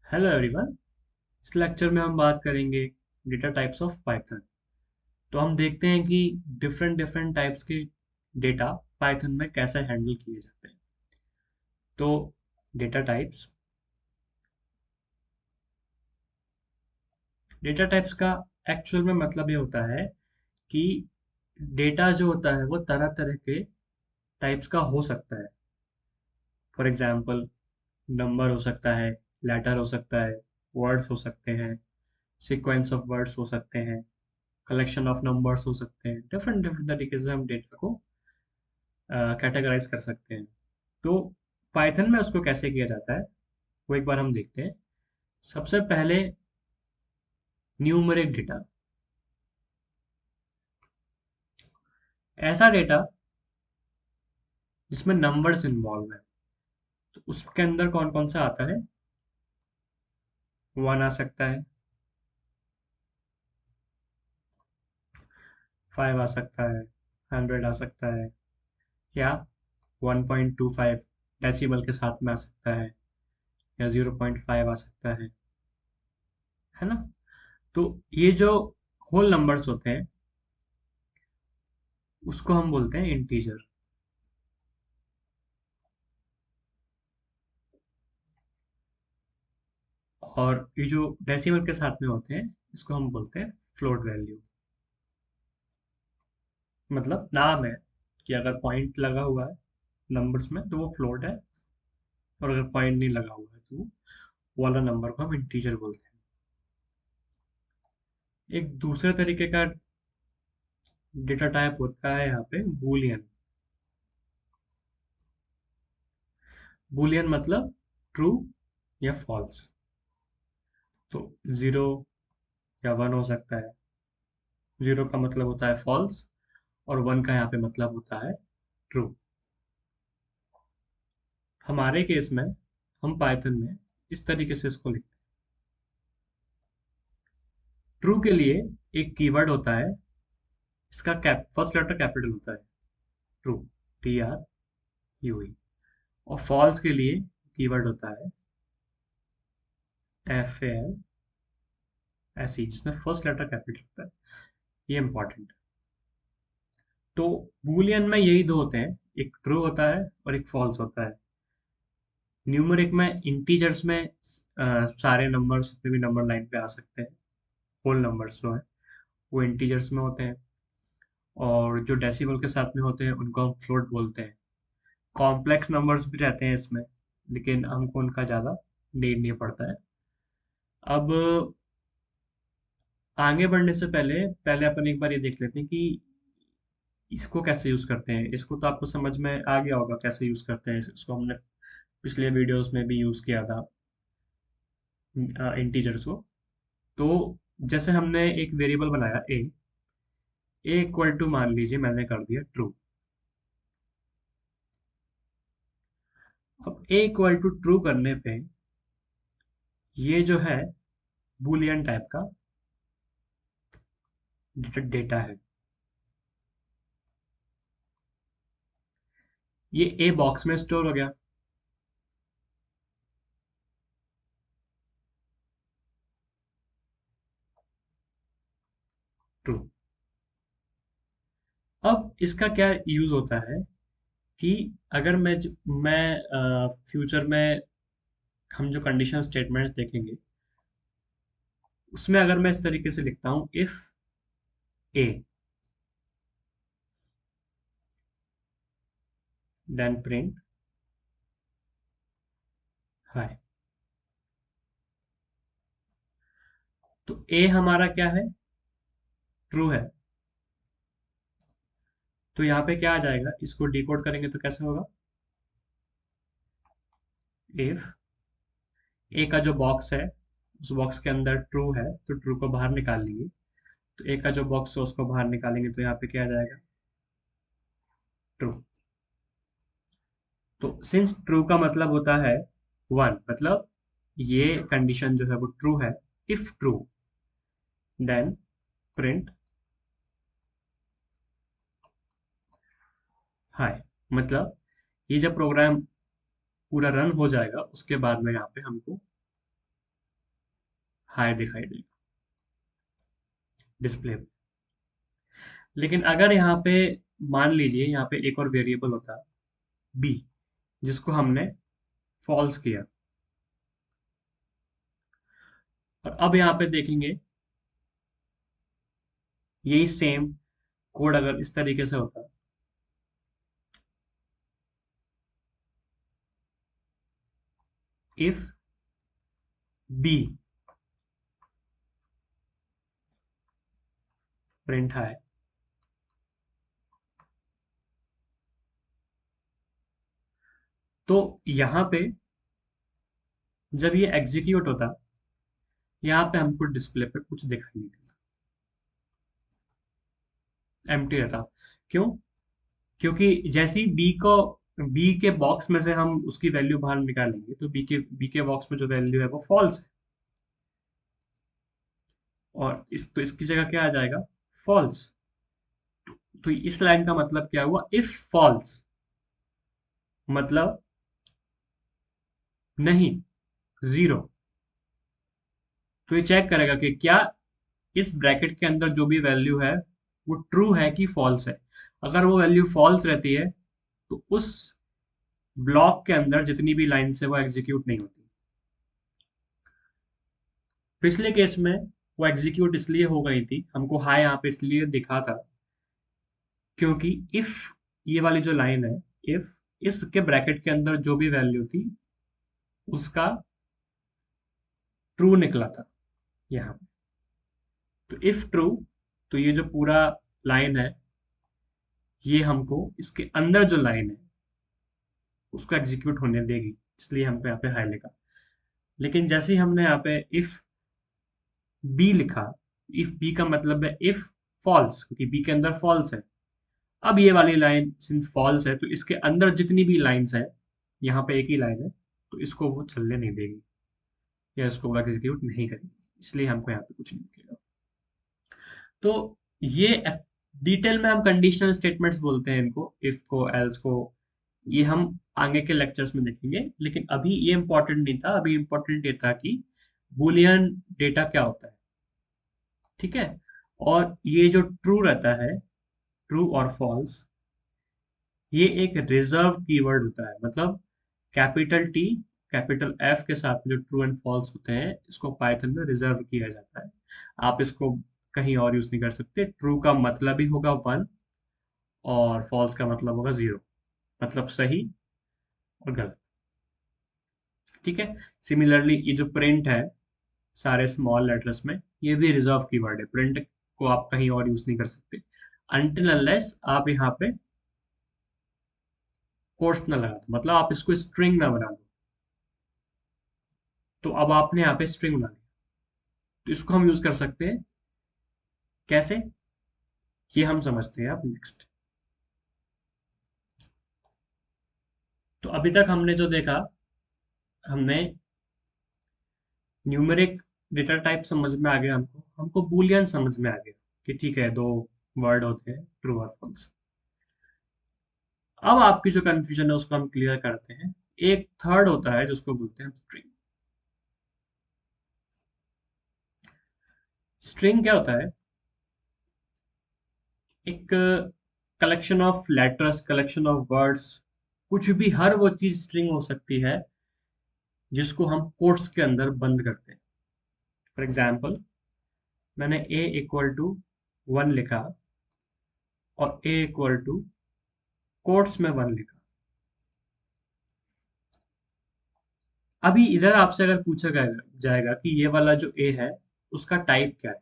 Hello everyone. इस lecture में हम बात करेंगे डेटा टाइप्स ऑफ पाइथन। तो हम देखते हैं कि डिफरेंट डिफरेंट टाइप्स के डेटा पाइथन में कैसे हैंडल किए जाते हैं। तो डेटा टाइप्स डेटा टाइप्स का एक्चुअल में मतलब ये होता है कि डेटा जो होता है वो तरह तरह के टाइप्स का हो सकता है। फॉर एग्जांपल नंबर हो सकता है, लेटर हो सकता है, वर्ड्स हो सकते हैं, सीक्वेंस ऑफ वर्ड्स हो सकते हैं, कलेक्शन ऑफ नंबर्स हो सकते हैं। डिफरेंट डिफरेंट तरीके से हम डेटा को कैटेगराइज कर सकते हैं। तो पाइथन में उसको कैसे किया जाता है वो एक बार हम देखते हैं। सबसे पहले न्यूमरिक डेटा, ऐसा डेटा जिसमें नंबर्स इन्वॉल्व है। तो उसके अंदर कौन कौन सा आता है? 1 आ सकता है, 5 आ सकता है, 100 आ सकता है, या 1.25 डेसिबल के साथ में आ सकता है, या 0.5 आ सकता है ना। तो ये जो होल नंबर्स होते हैं उसको हम बोलते हैं इंटीजर। और ये जो डेसिमल के साथ में होते हैं इसको हम बोलते हैं फ्लोट वैल्यू। मतलब नाम है कि अगर पॉइंट लगा हुआ है नंबर्स में तो वो फ्लोट है, और अगर पॉइंट नहीं लगा हुआ है तो वो वाला नंबर को हम इंटीजर बोलते हैं। एक दूसरे तरीके का डेटा टाइप होता है यहाँ पे बूलियन। बूलियन मतलब ट्रू या फॉल्स। तो 0 या 1 हो सकता है। 0 का मतलब होता है फॉल्स, और 1 का यहाँ पे मतलब होता है ट्रू। हमारे केस में हम पाइथन में इस तरीके से इसको लिखते हैं। ट्रू के लिए एक कीवर्ड होता है, इसका कैप फर्स्ट लेटर कैपिटल होता है, ट्रू, TRUE। और फॉल्स के लिए कीवर्ड होता है FALSE, जिसमें फर्स्ट लेटर कैपिटल होता है। ये इंपॉर्टेंट। तो बूलियन में यही दो होते हैं, एक ट्रू होता है और एक फॉल्स होता है। न्यूमरिक में इंटीजर्स में सारे नंबर्स जितने भी नंबर लाइन पे आ सकते हैं, होल नंबर्स जो है वो इंटीजर्स में होते हैं। और जो डेसिमल के साथ में होते हैं उनको हम फ्लोट बोलते हैं। कॉम्प्लेक्स नंबर्स भी रहते हैं इसमें, लेकिन हमको उनका ज़्यादा नीड नहीं पड़ता है। अब आगे बढ़ने से पहले पहले अपन एक बार ये देख लेते हैं कि इसको कैसे यूज़ करते हैं। इसको तो आपको समझ में आ गया होगा कैसे यूज़ करते हैं। इसको हमने पिछले वीडियोस में भी यूज़ किया था, इंटीजर्स को। तो जैसे हमने एक वेरिएबल बनाया ए इक्वल टू, मान लीजिए मैंने कर दिया ट्रू। अब ए इक्वल टू ट्रू करने पे ये जो है बूलियन टाइप का डेटा है। ये ए बॉक्स में स्टोर हो गया। ट्रू। अब इसका क्या यूज होता है कि अगर मैं फ्यूचर में हम जो कंडीशन स्टेटमेंट्स देखेंगे उसमें अगर मैं इस तरीके से लिखता हूं, इफ ए देन प्रिंट हाय। तो ए हमारा क्या है? ट्रू है। तो यहाँ पे क्या आ जाएगा, इसको डिकोड करेंगे तो कैसे होगा? इफ ए का जो बॉक्स है उस बॉक्स के अंदर ट्रू है तो ट्रू को बाहर निकाल लेंगे। तो ए का जो बॉक्स है उसको बाहर निकालेंगे तो यहाँ पे क्या आ जाएगा? ट्रू। तो सिंस ट्रू का मतलब होता है 1, मतलब ये कंडीशन जो है वो ट्रू है। इफ ट्रू देन प्रिंट हाय। मतलब ये जब प्रोग्राम पूरा रन हो जाएगा उसके बाद में यहाँ पे हमको हाई दिखाई देगा डिस्प्ले में। लेकिन अगर यहाँ पे मान लीजिए यहाँ पे एक और वेरिएबल होता बी, जिसको हमने फॉल्स किया, और अब यहाँ पे देखेंगे यही सेम कोड अगर इस तरीके से होता, इफ बी प्रिंट है, तो यहाँ पे जब ये एग्जीक्यूट होता, यहाँ पे हमको डिस्प्ले पे कुछ दिखाई नहीं देता, एम्प्टी रहता। क्यों? क्योंकि जैसे ही बी के बॉक्स में से हम उसकी वैल्यू बाहर निकालेंगे, तो बी के बॉक्स में जो वैल्यू है वो फॉल्स है, और इसकी जगह क्या आ जाएगा? फॉल्स। तो इस लाइन का मतलब क्या हुआ? इफ फॉल्स मतलब नहीं, जीरो। तो ये चेक करेगा कि क्या इस ब्रैकेट के अंदर जो भी वैल्यू है वो ट्रू है कि फॉल्स है। अगर वो वैल्यू फॉल्स रहती है तो उस ब्लॉक के अंदर जितनी भी लाइन्स है वो एग्जीक्यूट नहीं होती। पिछले केस में वो एग्जीक्यूट इसलिए हो गई थी, हमको हाई यहाँ पे इसलिए दिखा था क्योंकि इफ ये वाली जो लाइन है, इफ इसके ब्रैकेट के अंदर जो भी वैल्यू थी उसका ट्रू निकला था यहाँ पे। तो इफ ट्रू, तो ये जो पूरा लाइन है ये हमको इसके अंदर जो लाइन है उसको एग्जीक्यूट होने देगी, इसलिए हमको यहाँ पे हाई लिखा। लेकिन जैसे ही हमने यहाँ पे इफ बी लिखा, इफ बी का मतलब है इफ फॉल्स, क्योंकि बी के अंदर फॉल्स है। अब ये वाली लाइन सिंस फॉल्स है तो इसके अंदर जितनी भी लाइंस है, यहाँ पे एक ही लाइन है, तो इसको वो चलने नहीं देगी या इसको वो एग्जीक्यूट नहीं करेगी, इसलिए हमको यहाँ पे कुछ नहीं दिखेगा। तो ये डिटेल में हम कंडीशनल स्टेटमेंट्स बोलते हैं इनको, इफ को, एल्स को। ये हम आगे के लेक्चर्स में देखेंगे, लेकिन अभी ये इंपॉर्टेंट नहीं था। अभी इंपॉर्टेंट ये था कि बुलियन डेटा क्या होता है, ठीक है। और ये जो ट्रू रहता है, ट्रू और फॉल्स, ये एक रिजर्व कीवर्ड होता है। मतलब कैपिटल टी कैपिटल एफ के साथ जो ट्रू एंड फॉल्स होते हैं, इसको पाइथन में रिजर्व किया जाता है। आप इसको कहीं और यूज नहीं कर सकते। ट्रू का मतलब ही होगा वन, और फॉल्स का मतलब होगा जीरो, मतलब सही और गलत, ठीक है। सिमिलरली ये जो प्रिंट है सारे स्मॉल लेटर्स में, ये भी रिजर्व कीवर्ड है। प्रिंट को आप कहीं और यूज नहीं कर सकते अनटिल अनलेस आप यहाँ पे कोट्स ना लगा दो, मतलब आप इसको स्ट्रिंग ना बना दो। तो अब आपने यहाँ पे स्ट्रिंग बना दी, तो इसको हम यूज कर सकते हैं कैसे, ये हम समझते हैं अब नेक्स्ट। तो अभी तक हमने जो देखा, हमने न्यूमेरिक डेटा टाइप समझ में आ गया, हमको हमको बूलियन समझ में आ गया कि ठीक है, दो वर्ड होते हैं ट्रू और फॉल्स। अब आपकी जो कंफ्यूजन है उसको हम क्लियर करते हैं। एक थर्ड होता है जिसको बोलते हैं स्ट्रिंग। स्ट्रिंग क्या होता है? एक collection of letters, collection of words, कुछ भी, हर वो चीज स्ट्रिंग हो सकती है जिसको हम कोट्स के अंदर बंद करते हैं। फॉर एग्जाम्पल, मैंने a इक्वल टू 1 लिखा और a इक्वल टू कोट्स में 1 लिखा। अभी इधर आपसे अगर पूछा जाएगा कि ये वाला जो a है उसका टाइप क्या है,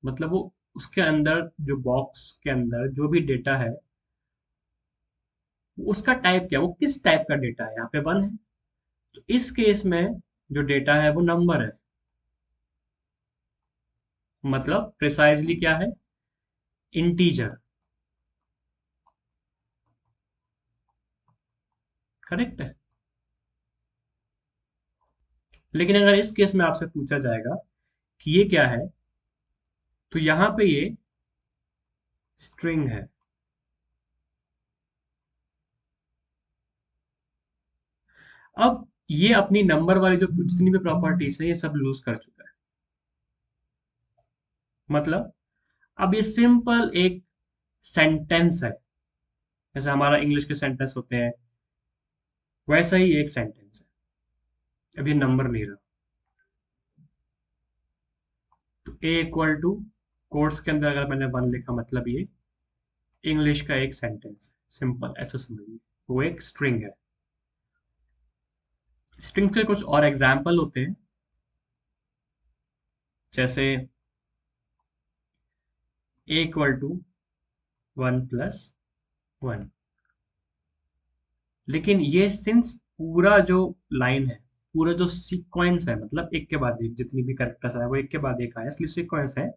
मतलब वो उसके अंदर जो बॉक्स के अंदर जो भी डेटा है उसका टाइप क्या है, वो किस टाइप का डेटा है। यहाँ पे 1 है, तो इस केस में जो डेटा है वो नंबर है। मतलब प्रिसाइजली क्या है? इंटीजर, करेक्ट है। लेकिन अगर इस केस में आपसे पूछा जाएगा कि ये क्या है, तो यहाँ पे ये स्ट्रिंग है। अब ये अपनी नंबर वाली जो जितनी भी प्रॉपर्टीज है ये सब लूज कर चुका है। मतलब अब ये सिंपल एक सेंटेंस है, जैसे हमारा इंग्लिश के सेंटेंस होते हैं, वैसा ही एक सेंटेंस है। अब ये नंबर नहीं रहा, तो ए इक्वल टू कोट्स के अंदर अगर मैंने वन लिखा, मतलब ये इंग्लिश का एक सेंटेंस है, सिंपल ऐसा समझिए। वो एक स्ट्रिंग है। स्ट्रिंग के कुछ और एग्जाम्पल होते हैं, जैसे a equal to one plus one. लेकिन ये सिंस पूरा जो लाइन है, पूरा जो सीक्वेंस है, मतलब एक के बाद एक जितनी भी कैरेक्टर्स है वो एक के बाद एक आया, इसलिए सीक्वेंस है,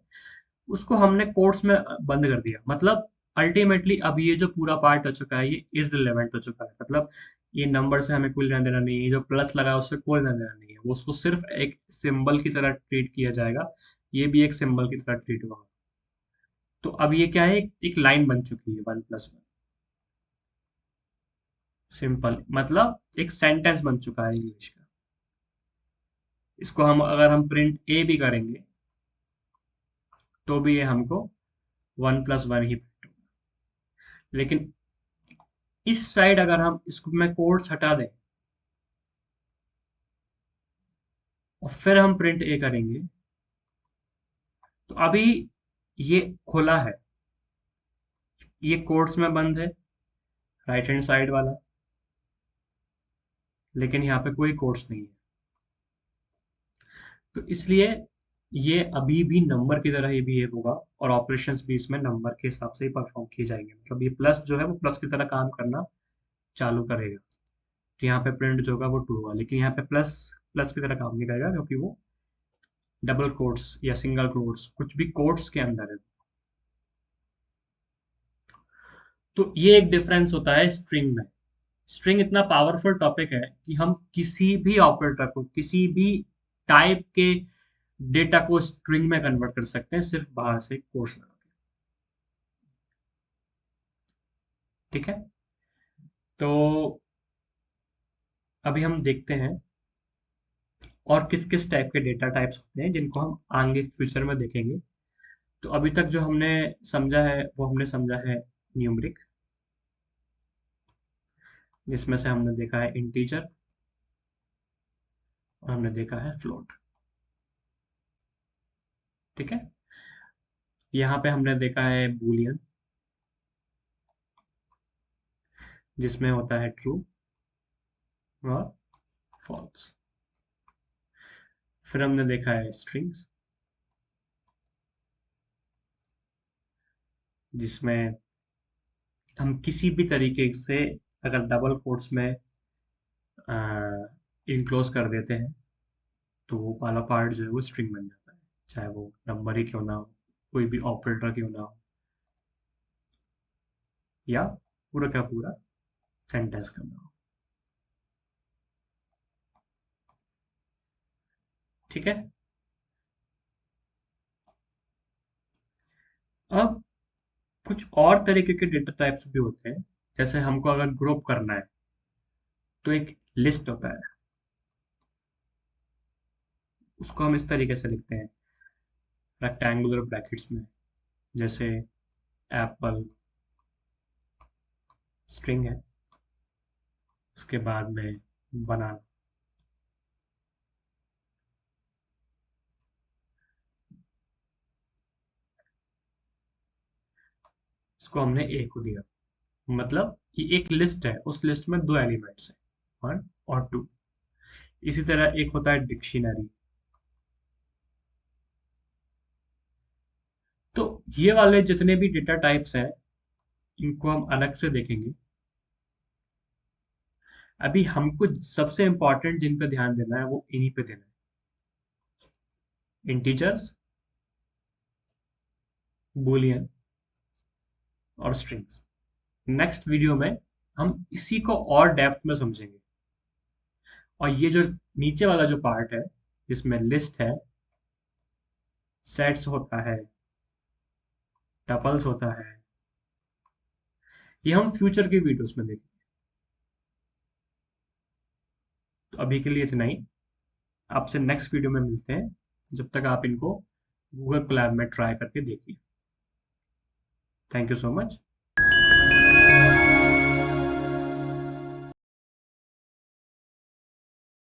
उसको हमने कोट्स में बंद कर दिया। मतलब अल्टीमेटली अब ये जो पूरा पार्ट हो चुका है ये इररिलेवेंट हो चुका है। मतलब ये नंबर से हमें कोई लेना देना नहीं है, ये जो प्लस लगा है उससे कोई लेना देना नहीं है, वो उसको सिर्फ एक सिंबल की तरह ट्रीट किया जाएगा। ये भी एक सिंबल की तरह ट्रीट होगा। तो अब ये क्या है, एक लाइन बन चुकी है वन प्लस वन। सिंपल मतलब एक सेंटेंस बन चुका है इंग्लिश का। इसको हम अगर हम प्रिंट ए भी करेंगे तो भी ये हमको वन प्लस वन ही प्रिंट होगा। लेकिन इस साइड अगर हम इसको में कोड्स हटा दें और फिर हम प्रिंट ए करेंगे, तो अभी ये खुला है, ये कोट्स में बंद है राइट हैंड साइड वाला, लेकिन यहाँ पे कोई कोट्स नहीं है। तो इसलिए ये अभी भी नंबर की तरह ही बिहेव होगा, और ऑपरेशंस भी इसमें नंबर के हिसाब से ही परफॉर्म किए जाएंगे। मतलब ये प्लस जो है वो प्लस की तरह काम करना चालू करेगा। तो यहाँ पे प्रिंट जो होगा वो ट्रू होगा, लेकिन यहाँ पे प्लस प्लस की तरह काम नहीं करेगा, क्योंकि वो डबल कोट्स या सिंगल कोट्स कुछ भी कोट्स के अंदर है। तो ये एक डिफरेंस होता है स्ट्रिंग में। स्ट्रिंग इतना पावरफुल टॉपिक है कि हम किसी भी ऑपरेटर को, किसी भी टाइप के डेटा को स्ट्रिंग में कन्वर्ट कर सकते हैं, सिर्फ बाहर से कोट्स लगा के। ठीक है। तो अभी हम देखते हैं और किस किस टाइप के डेटा टाइप्स होते हैं जिनको हम आगे फ्यूचर में देखेंगे। तो अभी तक जो हमने समझा है वो हमने समझा है न्यूमरिक, जिसमें से हमने देखा है इंटीजर और हमने देखा है फ्लोट। ठीक है। यहाँ पे हमने देखा है बूलियन, जिसमें होता है ट्रू और फॉल्स। फिर हमने देखा है स्ट्रिंग्स, जिसमें हम किसी भी तरीके से अगर डबल कोट्स में इनक्लोज कर देते हैं तो वो वाला पार्ट जो है वो स्ट्रिंग बन जाता है, चाहे वो नंबर ही क्यों ना हो, कोई भी ऑपरेटर क्यों ना हो, या पूरा का पूरा सेंटेंस क्यों ना हो। ठीक है। अब कुछ और तरीके के डेटा टाइप्स भी होते हैं, जैसे हमको अगर ग्रुप करना है तो एक लिस्ट होता है, उसको हम इस तरीके से लिखते हैं रेक्टेंगुलर ब्रैकेट्स में, जैसे एप्पल स्ट्रिंग है, उसके बाद में बनाना, इसको हमने ए को दिया। मतलब ये एक लिस्ट है, उस लिस्ट में दो एलिमेंट्स हैं, वन और टू। इसी तरह एक होता है डिक्शनरी। तो ये वाले जितने भी डेटा टाइप्स हैं इनको हम अलग से देखेंगे। अभी हमको सबसे इंपॉर्टेंट जिन पे ध्यान देना है वो इन्हीं पे देना है, इंटीजर्स, बूलियन और स्ट्रिंग्स। नेक्स्ट वीडियो में हम इसी को और डेप्थ में समझेंगे। और ये जो नीचे वाला जो पार्ट है, जिसमें लिस्ट है, सेट्स होता है, टपल्स होता है, ये हम फ्यूचर के वीडियोस में देखेंगे। तो अभी के लिए इतना ही। आपसे नेक्स्ट वीडियो में मिलते हैं। जब तक आप इनको गूगल कोलैब में ट्राई करके देखिए। Thank you so much.